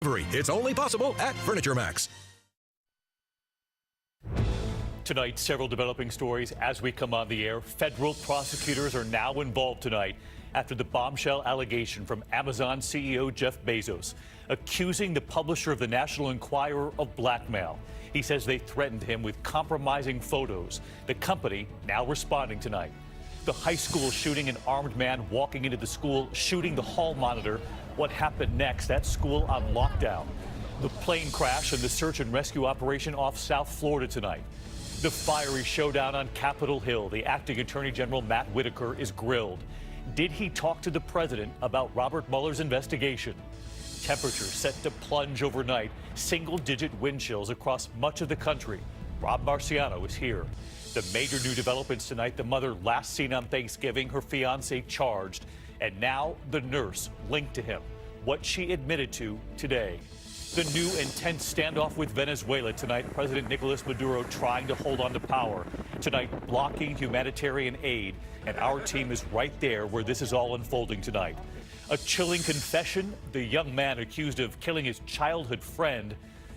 It's only possible at Furniture Max. Tonight, several developing stories as we come on the air. Federal prosecutors are now involved tonight after the bombshell allegation from Amazon CEO Jeff Bezos, accusing the publisher of the National Enquirer of blackmail. He says they threatened him with compromising photos. The company now responding tonight. The high school shooting, an armed man walking into the school, shooting the hall monitor. What happened next? That school on lockdown. The plane crash and the search and rescue operation off South Florida tonight. The fiery showdown on Capitol Hill. The acting Attorney General Matt Whitaker is grilled. Did he talk to the president about Robert Mueller's investigation? Temperatures set to plunge overnight. Single-digit wind chills across much of the country. Rob Marciano is here. The major new developments tonight. The mother last seen on Thanksgiving, her fiancé charged, and now the nurse linked to him. What she admitted to today. The new intense standoff with Venezuela tonight. President Nicolas Maduro trying to hold on to power. Tonight, blocking humanitarian aid. And our team is right there where this is all unfolding tonight. A chilling confession. The young man accused of killing his childhood friend.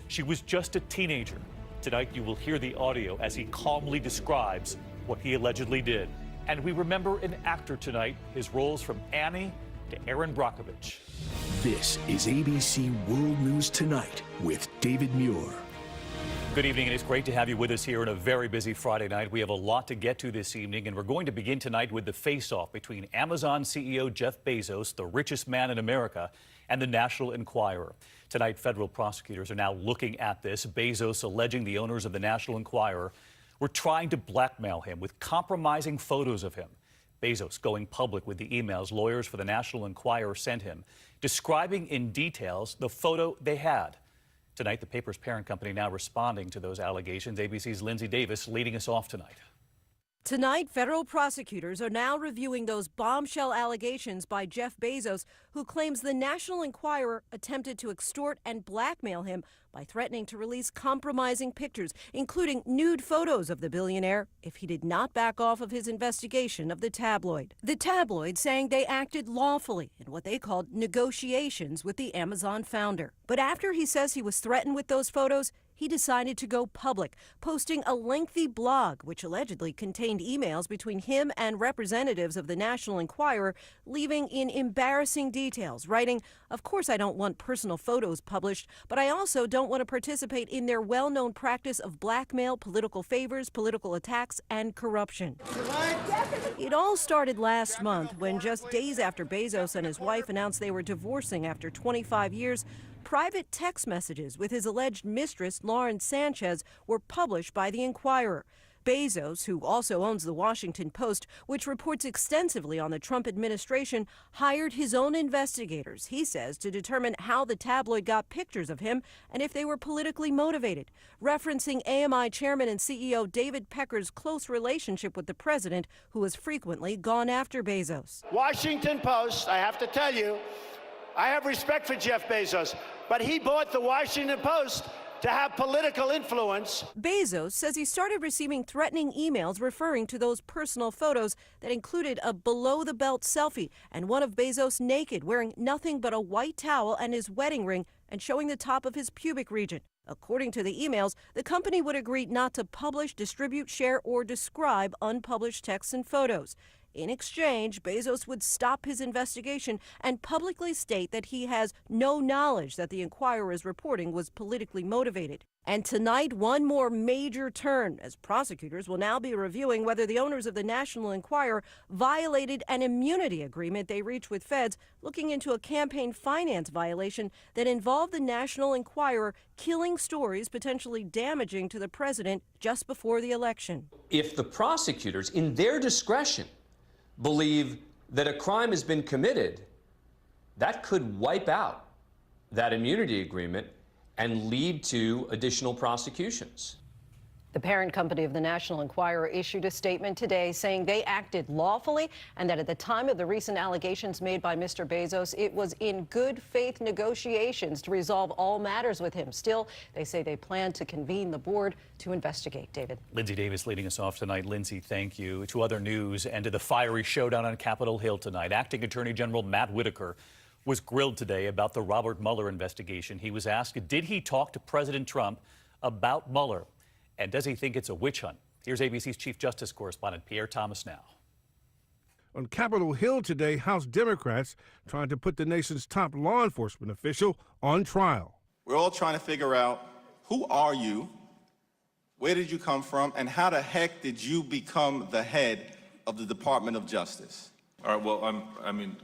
She was just a teenager. Tonight, you will hear the audio as he calmly describes what he allegedly did. And we remember an actor tonight. His roles from Annie to Aaron Brockovich. This is ABC World News Tonight with David Muir. Good evening, and it's great to have you with us here on a very busy Friday night. We have a lot to get to this evening, and we're going to begin tonight with the face-off between Amazon CEO Jeff Bezos, the richest man in America, and the National Enquirer. Tonight, federal prosecutors are now looking at this. Bezos alleging the owners of the National Enquirer were trying to blackmail him with compromising photos of him. Bezos going public with the emails lawyers for the National Enquirer sent him, describing in details the photo they had. Tonight, the paper's parent company now responding to those allegations. ABC's Lindsay Davis leading us off tonight. Tonight, federal prosecutors are now reviewing those bombshell allegations by Jeff Bezos, who claims the National Enquirer attempted to extort and blackmail him by threatening to release compromising pictures, including nude photos of the billionaire, if he did not back off of his investigation of the tabloid. The tabloid saying they acted lawfully in what they called negotiations with the Amazon founder. But after he says he was threatened with those photos, he decided to go public, posting a lengthy blog which allegedly contained emails between him and representatives of the National Enquirer, leaving in embarrassing details, writing, "Of course I don't want personal photos published, but I also don't want to participate in their well-known practice of blackmail, political favors, political attacks, and corruption." It all started last month when, just days after Bezos and his wife announced they were divorcing after 25 years, private text messages with his alleged mistress, Lauren Sanchez, were published by the Enquirer. Bezos, who also owns the Washington Post, which reports extensively on the Trump administration, hired his own investigators, he says, to determine how the tabloid got pictures of him and if they were politically motivated, referencing AMI chairman and CEO David Pecker's close relationship with the president, who has frequently gone after Bezos. Washington Post, I have to tell you, I have respect for Jeff Bezos, but he bought the Washington Post to have political influence. Bezos says he started receiving threatening emails referring to those personal photos that included a below-the-belt selfie and one of Bezos naked, wearing nothing but a white towel and his wedding ring and showing the top of his pubic region. According to the emails, the company would agree not to publish, distribute, share, or describe unpublished texts and photos. In exchange, Bezos would stop his investigation and publicly state that he has no knowledge that the Enquirer's reporting was politically motivated. And tonight, one more major turn, as prosecutors will now be reviewing whether the owners of the National Enquirer violated an immunity agreement they reached with feds, looking into a campaign finance violation that involved the National Enquirer killing stories potentially damaging to the president just before the election. If the prosecutors, in their discretion, believe that a crime has been committed, that could wipe out that immunity agreement and lead to additional prosecutions. The parent company of the National Enquirer issued a statement today saying they acted lawfully and that at the time of the recent allegations made by Mr. Bezos, it was in good faith negotiations to resolve all matters with him. Still, they say they plan to convene the board to investigate. David. Lindsay Davis leading us off tonight. Lindsay, thank you. To other news and to the fiery showdown on Capitol Hill tonight. Acting Attorney General Matt Whitaker was grilled today about the Robert Mueller investigation. He was asked, did he talk to President Trump about Mueller? And does he think it's a witch hunt? Here's ABC's Chief Justice correspondent Pierre Thomas now. On Capitol Hill today, House Democrats trying to put the nation's top law enforcement official on trial. We're all trying to figure out, who are you, where did you come from, and how the heck did you become the head of the Department of Justice? All right, well,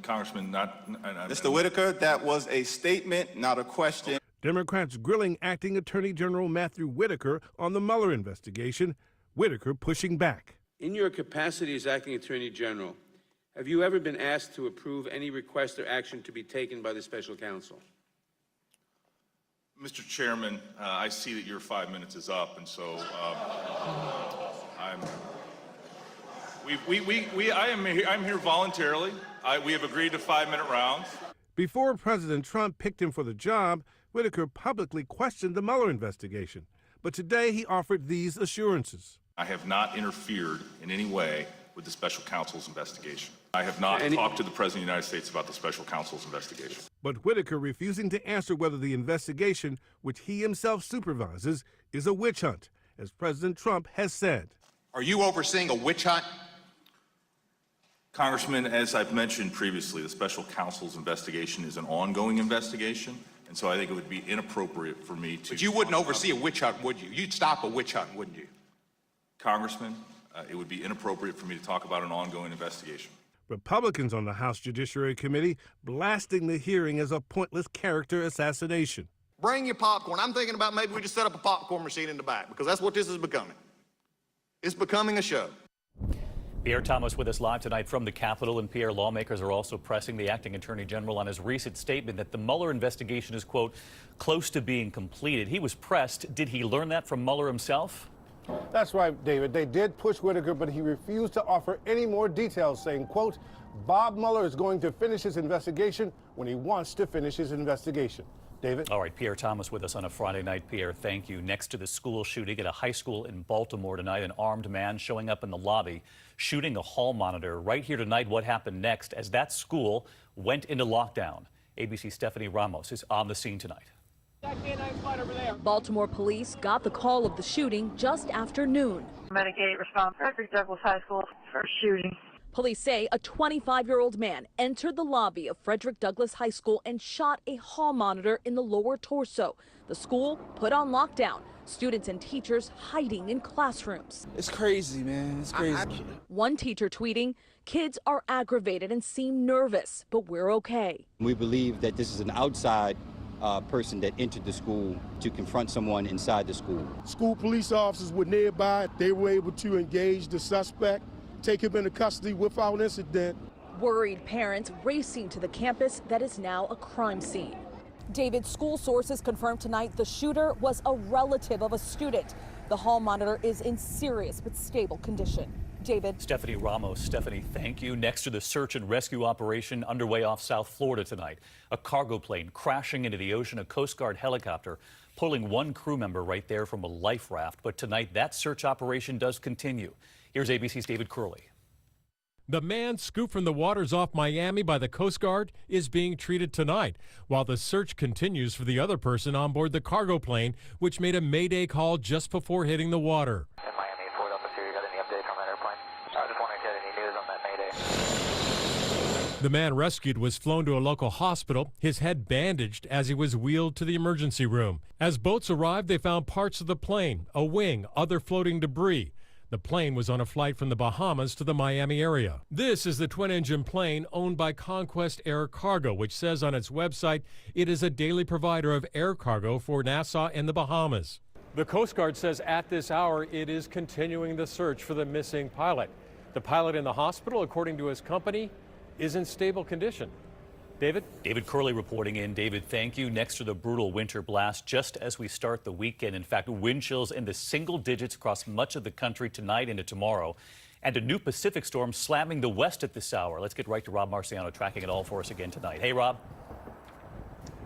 Congressman, Mr. Whitaker, that was a statement, not a question. Democrats grilling Acting Attorney General Matthew Whitaker on the Mueller investigation. Whitaker pushing back. In your capacity as Acting Attorney General, have you ever been asked to approve any request or action to be taken by the special counsel? Mr. Chairman, I see that your 5 minutes is up, and so I'm here voluntarily. We have agreed to 5-minute rounds. Before President Trump picked him for the job, Whitaker publicly questioned the Mueller investigation. But today he offered these assurances. I have not interfered in any way with the special counsel's investigation. I have not talked to the President of the United States about the special counsel's investigation. But Whitaker refusing to answer whether the investigation, which he himself supervises, is a witch hunt, as President Trump has said. Are you overseeing a witch hunt? Congressman, as I've mentioned previously, the special counsel's investigation is an ongoing investigation, and so I think it would be inappropriate for me to... But you wouldn't oversee a witch hunt, would you? You'd stop a witch hunt, wouldn't you? Congressman, it would be inappropriate for me to talk about an ongoing investigation. Republicans on the House Judiciary Committee blasting the hearing as a pointless character assassination. Bring your popcorn. I'm thinking about maybe we just set up a popcorn machine in the back, because that's what this is becoming. It's becoming a show. Pierre Thomas with us live tonight from the Capitol, and Pierre, lawmakers are also pressing the acting attorney general on his recent statement that the Mueller investigation is, quote, close to being completed. He was pressed. Did he learn that from Mueller himself? That's right, David. They did push Whitaker, but he refused to offer any more details, saying, quote, Bob Mueller is going to finish his investigation when he wants to finish his investigation. David? All right, Pierre Thomas with us on a Friday night. Pierre, thank you. Next to the school shooting at a high school in Baltimore tonight, an armed man showing up in the lobby, shooting a hall monitor. Right here tonight, what happened next as that school went into lockdown. ABC's Stephanie Ramos is on the scene tonight. Baltimore police got the call of the shooting just after noon. Medicaid response, Frederick Douglass High School, first shooting. Police say a 25-year-old man entered the lobby of Frederick Douglass High School and shot a hall monitor in the lower torso. The school put on lockdown. Students and teachers hiding in classrooms. It's crazy, man. It's crazy. One teacher tweeting, kids are aggravated and seem nervous, but we're okay. We believe that this is an outside person that entered the school to confront someone inside the school. School police officers were nearby. They were able to engage the suspect, take him into custody without incident. Worried parents racing to the campus that is now a crime scene. David, school sources confirmed tonight the shooter was a relative of a student. The hall monitor is in serious but stable condition. David. Stephanie Ramos. Stephanie, thank you. Next to the search and rescue operation underway off South Florida tonight. A cargo plane crashing into the ocean, a Coast Guard helicopter pulling one crew member right there from a life raft. But tonight, that search operation does continue. Here's ABC's David Curley. The man scooped from the waters off Miami by the Coast Guard is being treated tonight, while the search continues for the other person on board the cargo plane, which made a mayday call just before hitting the water. Miami, Fort Officer, you got any update from that airplane? I just wondering if you had any news on that mayday. The man rescued was flown to a local hospital, his head bandaged as he was wheeled to the emergency room. As boats arrived, they found parts of the plane, a wing, other floating debris. The plane was on a flight from the Bahamas to the Miami area. This is the twin-engine plane owned by Conquest Air Cargo, which says on its website it is a daily provider of air cargo for Nassau and the Bahamas. The Coast Guard says at this hour it is continuing the search for the missing pilot. The pilot in the hospital, according to his company, is in stable condition. David? David Curley reporting in. David, thank you. Next to the brutal winter blast, just as we start the weekend. In fact, wind chills in the single digits across much of the country tonight into tomorrow. And a new Pacific storm slamming the west at this hour. Let's get right to Rob Marciano tracking it all for us again tonight. Hey, Rob.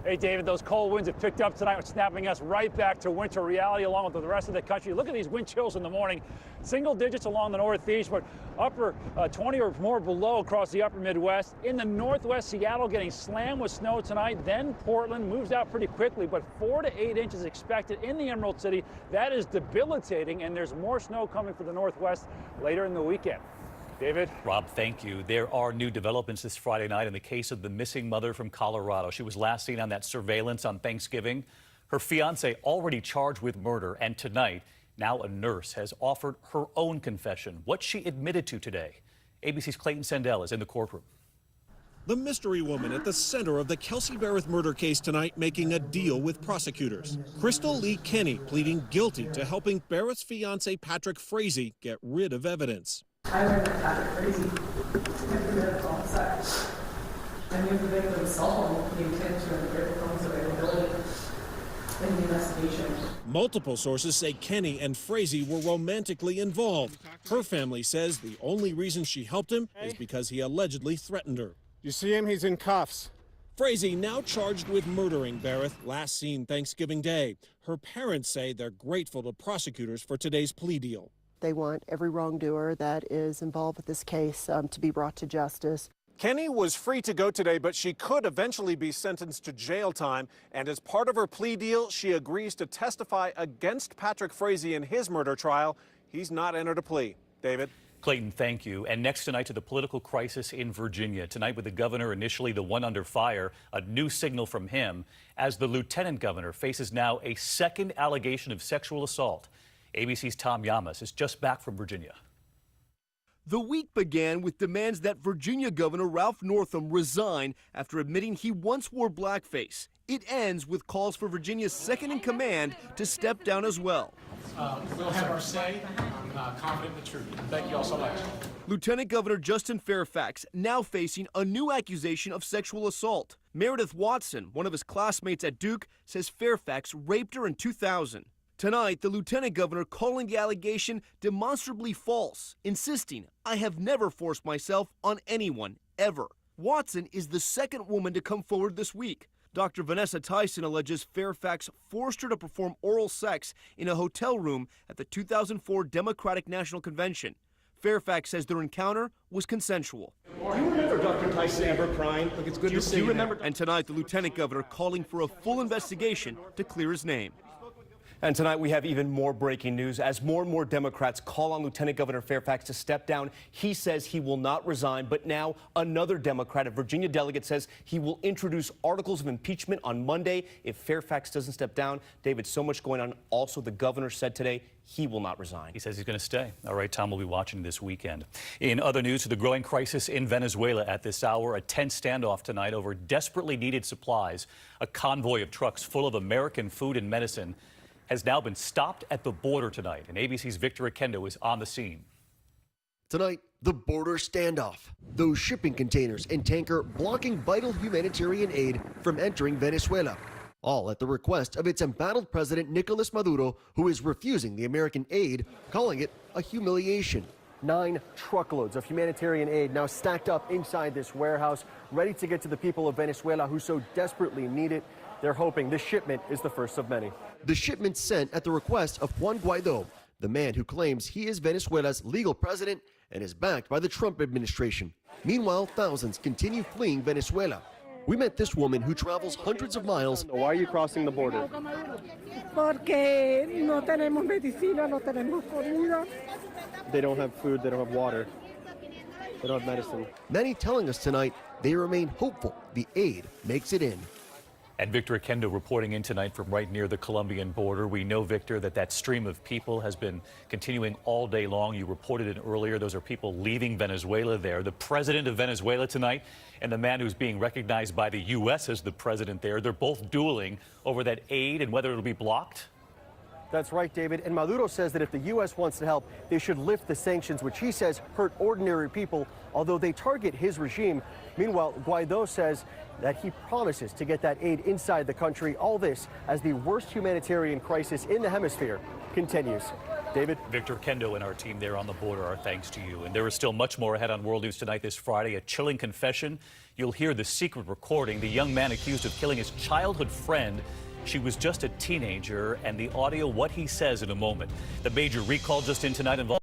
Hey, David, those cold winds have picked up tonight, snapping us right back to winter reality along with the rest of the country. Look at these wind chills in the morning. Single digits along the northeast, but upper 20 or more below across the upper Midwest. In the northwest, Seattle getting slammed with snow tonight. Then Portland moves out pretty quickly, but 4 to 8 inches expected in the Emerald City. That is debilitating, and there's more snow coming for the northwest later in the weekend. David? Rob, thank you. There are new developments this Friday night in the case of the missing mother from Colorado. She was last seen on that surveillance on Thanksgiving. Her fiance already charged with murder, and tonight, now a nurse has offered her own confession, what she admitted to today. ABC's Clayton Sandell is in the courtroom. The mystery woman at the center of the Kelsey Berreth murder case tonight making a deal with prosecutors. Crystal Lee Kenny pleading guilty to helping Berreth's fiance Patrick Frazee get rid of evidence. I learned that Patrick Frazee had committed homicide. I knew the victim's cell phone, the intention of the victim's availability in the investigation. Multiple sources say Kenny and Frazee were romantically involved. Her family says the only reason she helped him is because he allegedly threatened her. You see him? He's in cuffs. Frazee now charged with murdering Berreth, last seen Thanksgiving Day. Her parents say they're grateful to prosecutors for today's plea deal. They want every wrongdoer that is involved with this case to be brought to justice. Kenny was free to go today, but she could eventually be sentenced to jail time. And as part of her plea deal, she agrees to testify against Patrick Frazee in his murder trial. He's not entered a plea. David? Clayton, thank you. And next tonight to the political crisis in Virginia. Tonight with the governor initially the one under fire, a new signal from him as the lieutenant governor faces now a second allegation of sexual assault. ABC's Tom Llamas is just back from Virginia. The week began with demands that Virginia Governor Ralph Northam resign after admitting he once wore blackface. It ends with calls for Virginia's second-in-command to step down as well. We'll have our say. I'm confident in the truth. Thank you all so much. Lieutenant Governor Justin Fairfax now facing a new accusation of sexual assault. Meredith Watson, one of his classmates at Duke, says Fairfax raped her in 2000. Tonight, the lieutenant governor calling the allegation demonstrably false, insisting, "I have never forced myself on anyone, ever." Watson is the second woman to come forward this week. Dr. Vanessa Tyson alleges Fairfax forced her to perform oral sex in a hotel room at the 2004 Democratic National Convention. Fairfax says their encounter was consensual. Do you remember Dr. Tyson ever crying? Look, it's good to see you. And tonight, the lieutenant governor calling for a full investigation to clear his name. And tonight we have even more breaking news. As more and more Democrats call on Lieutenant Governor Fairfax to step down, he says he will not resign. But now another Democrat, a Virginia delegate, says he will introduce articles of impeachment on Monday if Fairfax doesn't step down. David, so much going on. Also, the governor said today he will not resign. He says he's going to stay. All right, Tom will be watching this weekend. In other news, the growing crisis in Venezuela at this hour, a tense standoff tonight over desperately needed supplies. A convoy of trucks full of American food and medicine has now been stopped at the border tonight, and ABC's Victor Akendo is on the scene. Tonight, the border standoff. Those shipping containers and tanker blocking vital humanitarian aid from entering Venezuela. All at the request of its embattled president Nicolas Maduro, who is refusing the American aid, calling it a humiliation. 9 truckloads of humanitarian aid now stacked up inside this warehouse, ready to get to the people of Venezuela who so desperately need it. They're hoping this shipment is the first of many. The shipment sent at the request of Juan Guaido, the man who claims he is Venezuela's legal president and is backed by the Trump administration. Meanwhile, thousands continue fleeing Venezuela. We met this woman who travels hundreds of miles. Why are you crossing the border? Porque no tenemos medicina, no tenemos comida. They don't have food, they don't have water, they don't have medicine. Many telling us tonight they remain hopeful the aid makes it in. And Victor Akendo reporting in tonight from right near the Colombian border. We know, Victor, that stream of people has been continuing all day long. You reported it earlier. Those are people leaving Venezuela there. The president of Venezuela tonight and the man who's being recognized by the U.S. as the president there, they're both dueling over that aid and whether it'll be blocked. That's right, David. And Maduro says that if the U.S. wants to help, they should lift the sanctions, which he says hurt ordinary people, although they target his regime. Meanwhile, Guaido says that he promises to get that aid inside the country. All this as the worst humanitarian crisis in the hemisphere continues. David? Victor Kendo and our team there on the border, our thanks to you. And there is still much more ahead on World News Tonight this Friday. A chilling confession. You'll hear the secret recording. The young man accused of killing his childhood friend. She was just a teenager, and the audio, what he says in a moment. The major recall just in tonight involved